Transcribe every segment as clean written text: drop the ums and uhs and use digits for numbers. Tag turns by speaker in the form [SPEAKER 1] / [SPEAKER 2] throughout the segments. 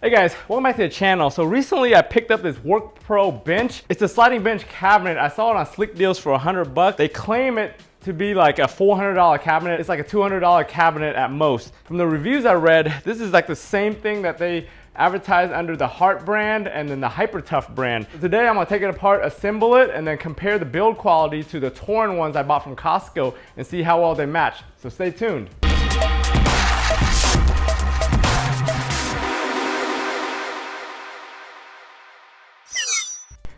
[SPEAKER 1] Hey guys, welcome back to the channel. So recently I picked up this Workpro bench. It's a sliding bench cabinet. I saw it on Slickdeals for $100. They claim it to be like a $400 cabinet. It's like a $200 cabinet at most. From the reviews I read, this is like the same thing that they advertise under the Hart brand and then the Hyper Tough brand. Today I'm gonna take it apart, assemble it, and then compare the build quality to the Torin ones I bought from Costco and see how well they match. So stay tuned.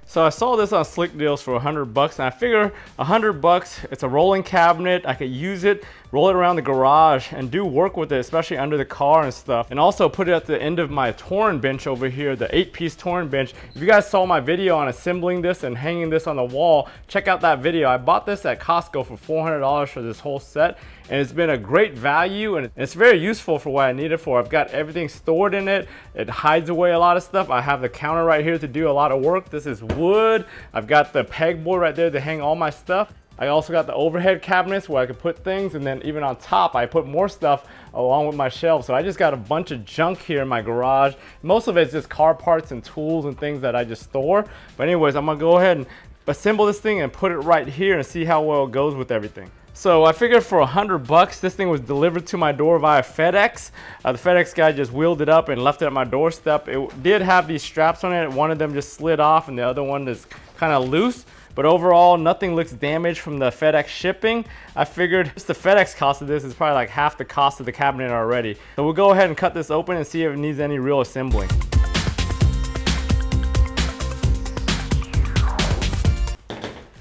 [SPEAKER 1] So I saw this on Slickdeals for $100 and I figure $100, it's a rolling cabinet, I could use it, roll it around the garage and do work with it, especially under the car and stuff. And also put it at the end of my Torin bench over here, the 8-piece Torin bench. If you guys saw my video on assembling this and hanging this on the wall, check out that video. I bought this at Costco for $400 for this whole set. And it's been a great value and it's very useful for what I need it for. I've got everything stored in it. It hides away a lot of stuff. I have the counter right here to do a lot of work. This is wood. I've got the pegboard right there to hang all my stuff. I also got the overhead cabinets where I could put things, and then even on top I put more stuff along with my shelves. So I just got a bunch of junk here in my garage. Most of it's just car parts and tools and things that I just store. But anyways, I'm gonna go ahead and assemble this thing and put it right here and see how well it goes with everything. So I figured for $100, this thing was delivered to my door via FedEx. The FedEx guy just wheeled it up and left it at my doorstep. It did have these straps on it. One of them just slid off and the other one is kind of loose. But overall, nothing looks damaged from the FedEx shipping. I figured just the FedEx cost of this is probably like half the cost of the cabinet already. So we'll go ahead and cut this open and see if it needs any real assembling.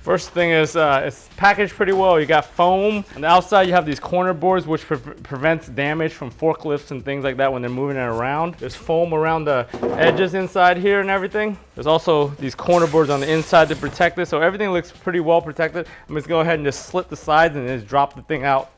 [SPEAKER 1] First thing is, it's packaged pretty well. You got foam. On the outside, you have these corner boards, which prevents damage from forklifts and things like that when they're moving it around. There's foam around the edges inside here and everything. There's also these corner boards on the inside to protect it. So everything looks pretty well protected. I'm just go ahead and just slit the sides and just drop the thing out.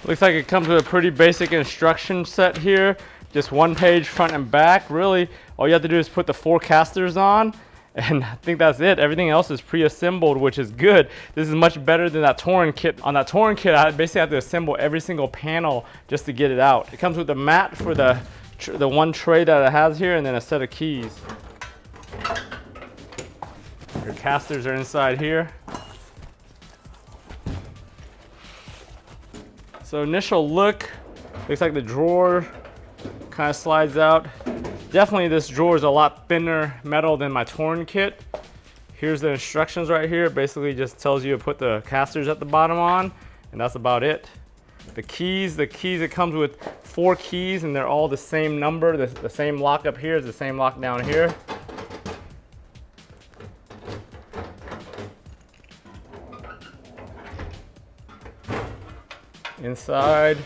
[SPEAKER 1] Looks like it comes with a pretty basic instruction set here. Just one page front and back. Really, all you have to do is put the 4 casters on, and I think that's it. Everything else is pre-assembled, which is good. This is much better than that Torin kit. On that Torin kit, I basically have to assemble every single panel just to get it out. It comes with a mat for the one tray that it has here, and then a set of keys. Your casters are inside here. So initial look, looks like the drawer kind of slides out. Definitely this drawer is a lot thinner metal than my Torin kit. Here's the instructions right here. Basically just tells you to put the casters at the bottom on, and that's about it. The keys, it comes with 4 keys and they're all the same number. The same lock up here is the same lock down here. Inside,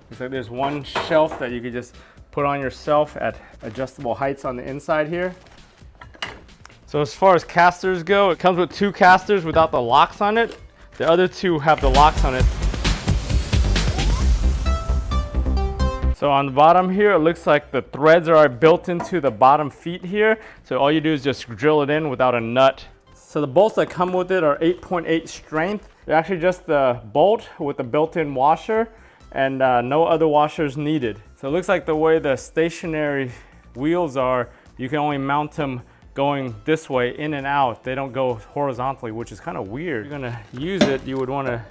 [SPEAKER 1] looks like there's one shelf that you could just put on yourself at adjustable heights on the inside here. So as far as casters go, it comes with 2 casters without the locks on it. The other 2 have the locks on it. So on the bottom here, it looks like the threads are built into the bottom feet here. So all you do is just drill it in without a nut. So the bolts that come with it are 8.8 strength. They're actually just the bolt with the built-in washer, and no other washers needed. So it looks like the way the stationary wheels are, you can only mount them going this way, in and out. They don't go horizontally, which is kind of weird. If you're gonna use it, you would wanna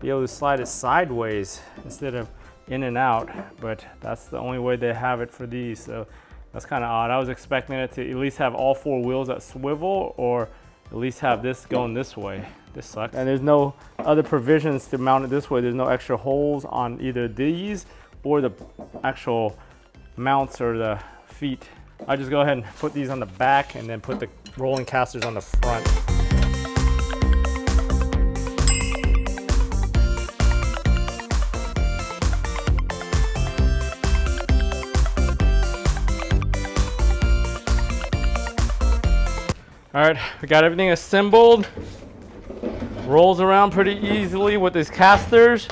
[SPEAKER 1] be able to slide it sideways instead of in and out, but that's the only way they have it for these. So that's kind of odd. I was expecting it to at least have all 4 wheels that swivel, or at least have this going this way. This sucks. And there's no other provisions to mount it this way. There's no extra holes on either these or the actual mounts or the feet. I just go ahead and put these on the back and then put the rolling casters on the front. All right, we got everything assembled. Rolls around pretty easily with these casters.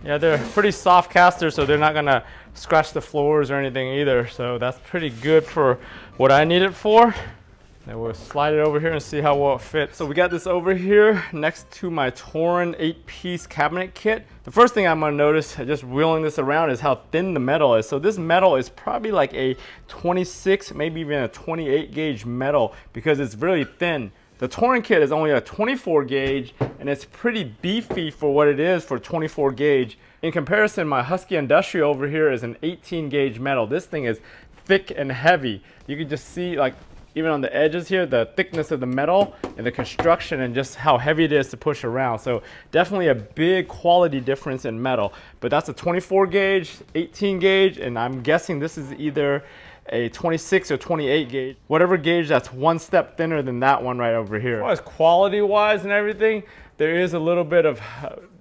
[SPEAKER 1] Yeah, they're pretty soft casters, so they're not gonna scratch the floors or anything either. So that's pretty good for what I need it for. And we'll slide it over here and see how well it fits. So we got this over here next to my Torin 8-piece cabinet kit. The first thing I'm gonna notice just wheeling this around is how thin the metal is. So this metal is probably like a 26, maybe even a 28 gauge metal because it's really thin. The Torin kit is only a 24 gauge and it's pretty beefy for what it is for 24 gauge. In comparison, my Husky Industrial over here is an 18 gauge metal. This thing is thick and heavy. You can just see, like, even on the edges here, the thickness of the metal and the construction and just how heavy it is to push around. So definitely a big quality difference in metal. But that's a 24 gauge, 18 gauge, and I'm guessing this is either a 26 or 28 gauge. Whatever gauge that's one step thinner than that one right over here. As far as quality wise and everything, there is a little bit of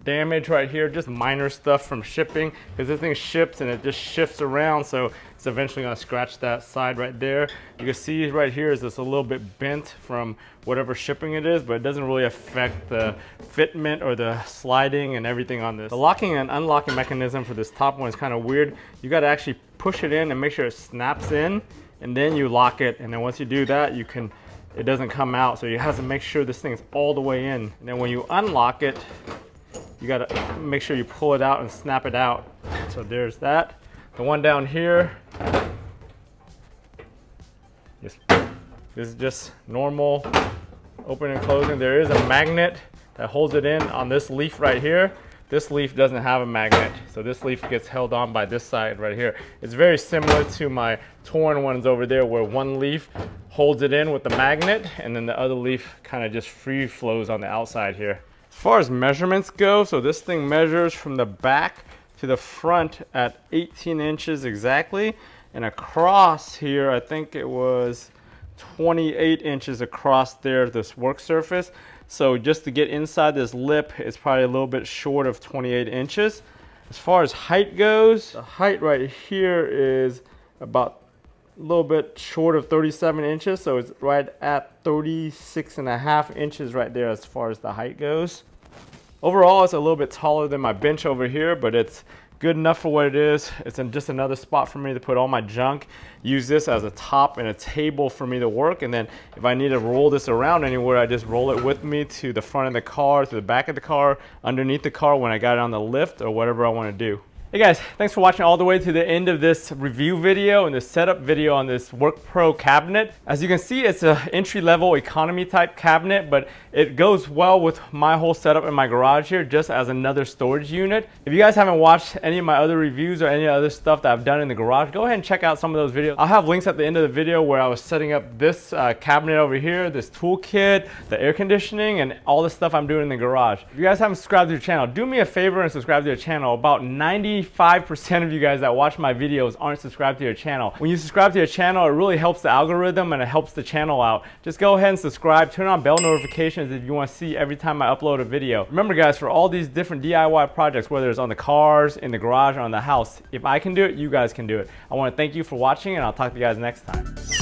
[SPEAKER 1] damage right here, just minor stuff from shipping, because this thing ships and it just shifts around, so it's eventually gonna scratch that side right there. You can see right here is just a little bit bent from whatever shipping it is, but it doesn't really affect the fitment or the sliding and everything on this. The locking and unlocking mechanism for this top one is kind of weird. You gotta actually push it in and make sure it snaps in, and then you lock it, and then once you do that, it doesn't come out, so you have to make sure this thing is all the way in. And then when you unlock it, you gotta make sure you pull it out and snap it out. So there's that. The one down here, this is just normal opening and closing. There is a magnet that holds it in on this leaf right here. This leaf doesn't have a magnet, so this leaf gets held on by this side right here. It's very similar to my Torin ones over there, where one leaf holds it in with the magnet and then the other leaf kind of just free flows on the outside here. As far as measurements go, so this thing measures from the back to the front at 18 inches exactly, and across here I think it was 28 inches across there, this work surface. So just to get inside this lip, it's probably a little bit short of 28 inches. As far as height goes, the height right here is about a little bit short of 37 inches, so it's right at 36.5 inches right there as far as the height goes. Overall, it's a little bit taller than my bench over here, but it's good enough for what it is. It's just another spot for me to put all my junk. Use this as a top and a table for me to work, and then if I need to roll this around anywhere, I just roll it with me to the front of the car, to the back of the car, underneath the car when I got it on the lift, or whatever I want to do. Hey guys, thanks for watching all the way to the end of this review video and the setup video on this Workpro cabinet. As you can see, it's an entry-level economy type cabinet, but it goes well with my whole setup in my garage here, just as another storage unit. If you guys haven't watched any of my other reviews or any other stuff that I've done in the garage, go ahead and check out some of those videos. I'll have links at the end of the video where I was setting up this cabinet over here, this toolkit, the air conditioning, and all the stuff I'm doing in the garage. If you guys haven't subscribed to the channel, do me a favor and subscribe to the channel. About 95% of you guys that watch my videos aren't subscribed to your channel. When you subscribe to your channel, it really helps the algorithm and it helps the channel out. Just go ahead and subscribe, turn on bell notifications if you want to see every time I upload a video. Remember guys, for all these different DIY projects, whether it's on the cars, in the garage, or on the house, if I can do it, you guys can do it. I want to thank you for watching, and I'll talk to you guys next time.